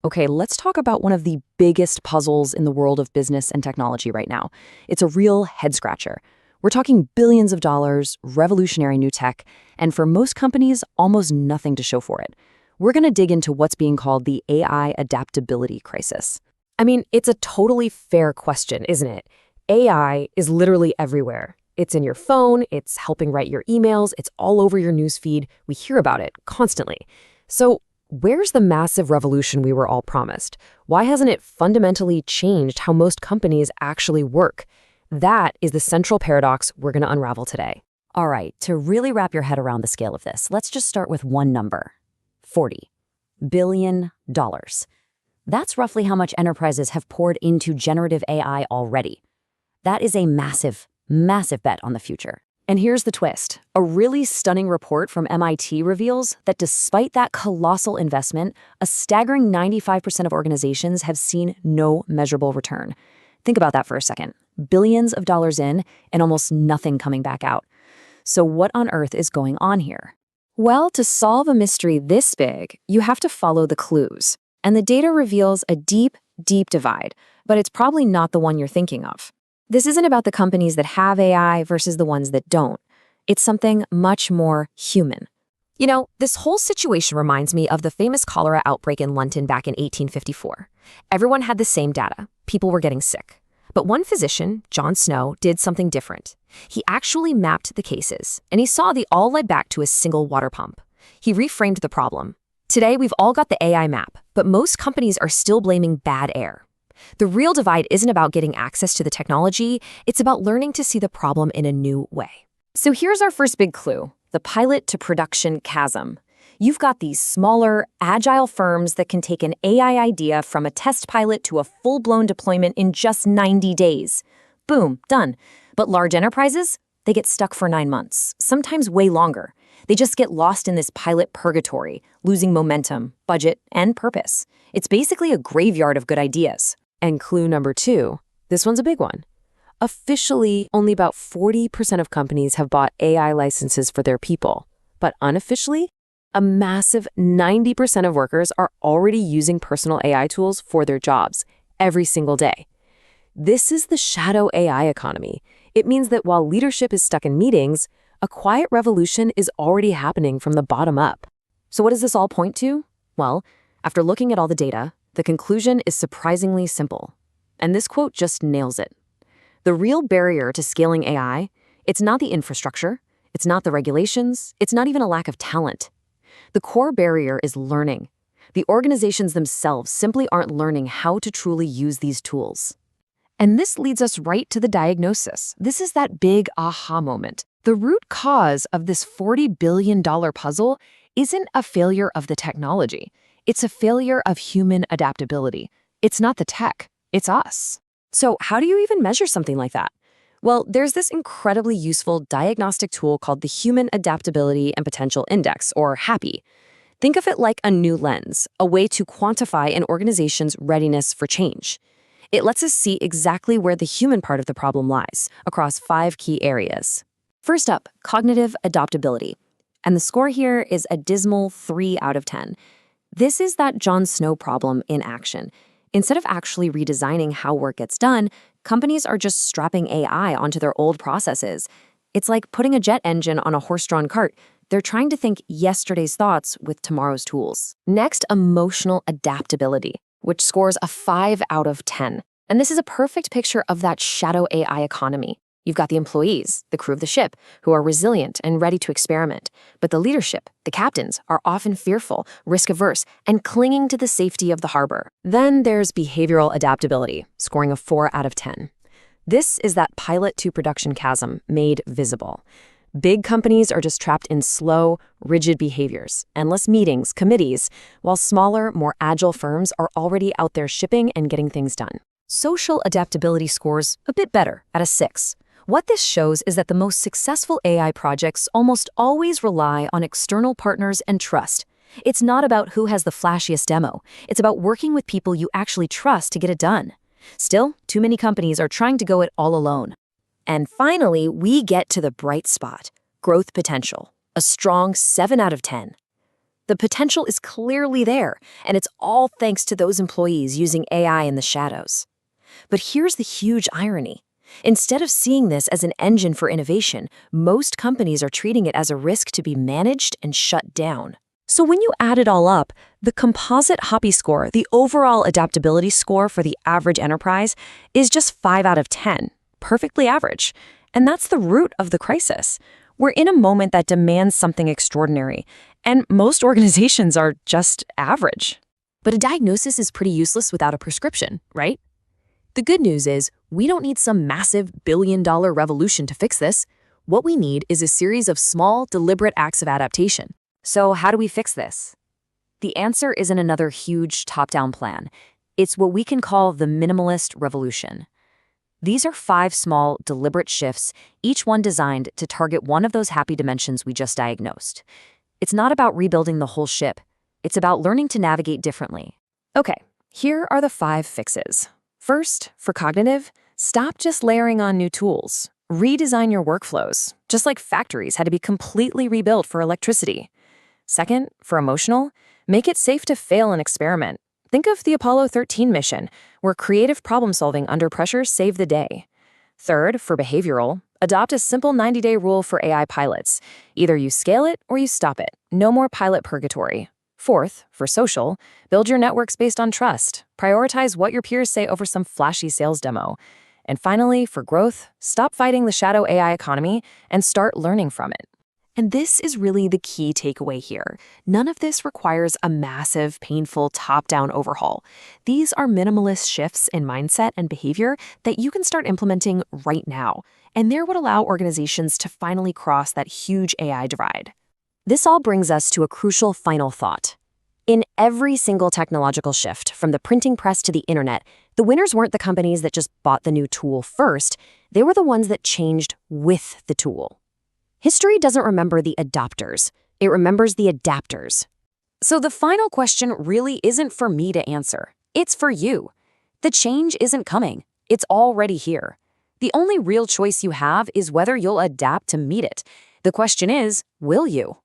Okay, let's talk about one of the biggest puzzles in the world of business and technology right now. It's a real head-scratcher. We're talking billions of dollars, revolutionary new tech, and for most companies, almost nothing to show for it. We're going to dig into what's being called the AI adaptability crisis. I mean, it's a totally fair question, isn't it? AI is literally everywhere. It's in your phone, it's helping write your emails, it's all over your newsfeed. We hear about it constantly. So, where's the massive revolution we were all promised? Why hasn't it fundamentally changed how most companies actually work? That is the central paradox we're going to unravel today. All right, to really wrap your head around the scale of this, let's just start with one number: $40 billion. That's roughly how much enterprises have poured into generative AI already. That is a massive, massive bet on the future. And here's the twist. A really stunning report from MIT reveals that despite that colossal investment, a staggering 95% of organizations have seen no measurable return. Think about that for a second. Billions of dollars in and almost nothing coming back out. So what on earth is going on here? Well, to solve a mystery this big, you have to follow the clues. And the data reveals a deep, deep divide, but it's probably not the one you're thinking of. This isn't about the companies that have AI versus the ones that don't. It's something much more human. You know, this whole situation reminds me of the famous cholera outbreak in London back in 1854. Everyone had the same data. People were getting sick. But one physician, John Snow, did something different. He actually mapped the cases, and he saw they all led back to a single water pump. He reframed the problem. Today, we've all got the AI map, but most companies are still blaming bad air. The real divide isn't about getting access to the technology, it's about learning to see the problem in a new way. So here's our first big clue, the pilot to production chasm. You've got these smaller, agile firms that can take an AI idea from a test pilot to a full-blown deployment in just 90 days. Boom, done. But large enterprises, they get stuck for 9 months, sometimes way longer. They just get lost in this pilot purgatory, losing momentum, budget, and purpose. It's basically a graveyard of good ideas. And clue number 2, this one's a big one. Officially, only about 40% of companies have bought AI licenses for their people. But unofficially, a massive 90% of workers are already using personal AI tools for their jobs every single day. This is the shadow AI economy. It means that while leadership is stuck in meetings, a quiet revolution is already happening from the bottom up. So what does this all point to? Well, after looking at all the data, the conclusion is surprisingly simple. And this quote just nails it. The real barrier to scaling AI, it's not the infrastructure, it's not the regulations, it's not even a lack of talent. The core barrier is learning. The organizations themselves simply aren't learning how to truly use these tools. And this leads us right to the diagnosis. This is that big aha moment. The root cause of this $40 billion puzzle isn't a failure of the technology. It's a failure of human adaptability. It's not the tech, it's us. So how do you even measure something like that? Well, there's this incredibly useful diagnostic tool called the Human Adaptability and Potential Index, or HAPI. Think of it like a new lens, a way to quantify an organization's readiness for change. It lets us see exactly where the human part of the problem lies, across 5 key areas. First up, cognitive adaptability. And the score here is a dismal 3 out of 10. This is that John Snow problem in action. Instead of actually redesigning how work gets done, companies are just strapping AI onto their old processes. It's like putting a jet engine on a horse-drawn cart. They're trying to think yesterday's thoughts with tomorrow's tools. Next, emotional adaptability, which scores a 5 out of 10. And this is a perfect picture of that shadow AI economy. You've got the employees, the crew of the ship, who are resilient and ready to experiment. But the leadership, the captains, are often fearful, risk-averse, and clinging to the safety of the harbor. Then there's behavioral adaptability, scoring a 4 out of 10. This is that pilot to production chasm made visible. Big companies are just trapped in slow, rigid behaviors, endless meetings, committees, while smaller, more agile firms are already out there shipping and getting things done. Social adaptability scores a bit better at a 6. What this shows is that the most successful AI projects almost always rely on external partners and trust. It's not about who has the flashiest demo. It's about working with people you actually trust to get it done. Still, too many companies are trying to go it all alone. And finally, we get to the bright spot, growth potential, a strong 7 out of 10. The potential is clearly there, and it's all thanks to those employees using AI in the shadows. But here's the huge irony. Instead of seeing this as an engine for innovation, most companies are treating it as a risk to be managed and shut down. So when you add it all up, the composite HAPI score, the overall adaptability score for the average enterprise, is just 5 out of 10, perfectly average. And that's the root of the crisis. We're in a moment that demands something extraordinary, and most organizations are just average. But a diagnosis is pretty useless without a prescription, right? The good news is we don't need some massive billion-dollar revolution to fix this. What we need is a series of small, deliberate acts of adaptation. So how do we fix this? The answer isn't another huge top-down plan. It's what we can call the minimalist revolution. These are 5 small, deliberate shifts, each one designed to target one of those HAPI dimensions we just diagnosed. It's not about rebuilding the whole ship. It's about learning to navigate differently. Okay, here are the 5 fixes. First, for cognitive, stop just layering on new tools. Redesign your workflows, just like factories had to be completely rebuilt for electricity. Second, for emotional, make it safe to fail and experiment. Think of the Apollo 13 mission, where creative problem-solving under pressure saved the day. Third, for behavioral, adopt a simple 90-day rule for AI pilots. Either you scale it or you stop it. No more pilot purgatory. Fourth, for social, build your networks based on trust. Prioritize what your peers say over some flashy sales demo. And finally, for growth, stop fighting the shadow AI economy and start learning from it. And this is really the key takeaway here. None of this requires a massive, painful, top-down overhaul. These are minimalist shifts in mindset and behavior that you can start implementing right now. And they're what allow organizations to finally cross that huge AI divide. This all brings us to a crucial final thought. In every single technological shift, from the printing press to the internet, the winners weren't the companies that just bought the new tool first. They were the ones that changed with the tool. History doesn't remember the adopters. It remembers the adapters. So the final question really isn't for me to answer. It's for you. The change isn't coming. It's already here. The only real choice you have is whether you'll adapt to meet it. The question is, will you?